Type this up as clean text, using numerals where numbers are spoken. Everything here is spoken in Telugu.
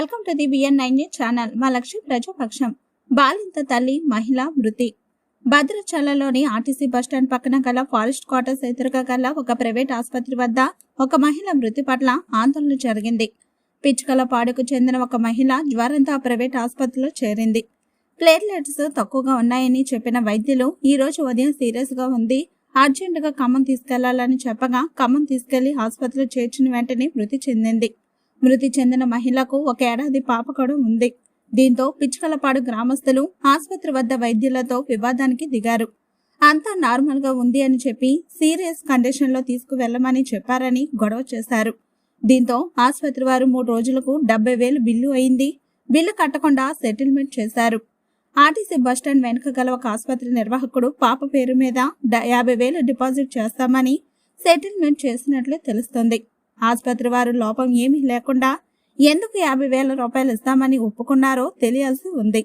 Welcome to the BN9 news channel. మా లక్ష్యం ప్రజాపక్షం. బాలింత తల్లి మహిళ మృతి. భద్రాచలంలోని ఆర్టీసీ బస్టాండ్ పక్కన గల ఫారెస్ట్ క్వార్టర్స్ ఎదురుగా గల ఒక ప్రైవేట్ ఆసుపత్రి వద్ద ఒక మహిళ మృతి పట్ల ఆందోళన జరిగింది. పిచ్చుకలపాడుకు చెందిన ఒక మహిళ జ్వరంతో ఆ ప్రైవేట్ ఆసుపత్రిలో చేరింది. ప్లేట్లెట్స్ తక్కువగా ఉన్నాయని చెప్పిన వైద్యులు ఈ రోజు ఉదయం సీరియస్ గా ఉంది, అర్జెంటుగా ఖమ్మం తీసుకెళ్లాలని చెప్పగా ఖమ్మం తీసుకెళ్లి ఆసుపత్రిలో చేర్చిన వెంటనే మృతి చెందింది. మృతి చెందిన మహిళకు 1 ఏడాది పాప కూడా ఉంది. దీంతో పిచ్చుకలపాడు గ్రామస్తులు ఆసుపత్రి వద్ద వైద్యులతో వివాదానికి దిగారు. అంతా నార్మల్ గా ఉంది అని చెప్పి సీరియస్ కండిషన్ లో తీసుకువెళ్లమని చెప్పారని గొడవ చేశారు. దీంతో ఆసుపత్రి వారు 3 రోజులకు 70,000 బిల్లు అయింది. బిల్లు కట్టకుండా సెటిల్మెంట్ చేశారు. ఆర్టీసీ బస్టాండ్ వెనుక గల ఒక ఆసుపత్రి నిర్వాహకుడు పాప పేరు మీద 50,000 డిపాజిట్ చేస్తామని సెటిల్మెంట్ చేసినట్లు తెలుస్తోంది. ఆసుపత్రి వారు లోపం ఏమీ లేకుండా ఎందుకు 50,000 రూపాయలు ఇస్తామని ఒప్పుకున్నారో తెలియాల్సి ఉంది.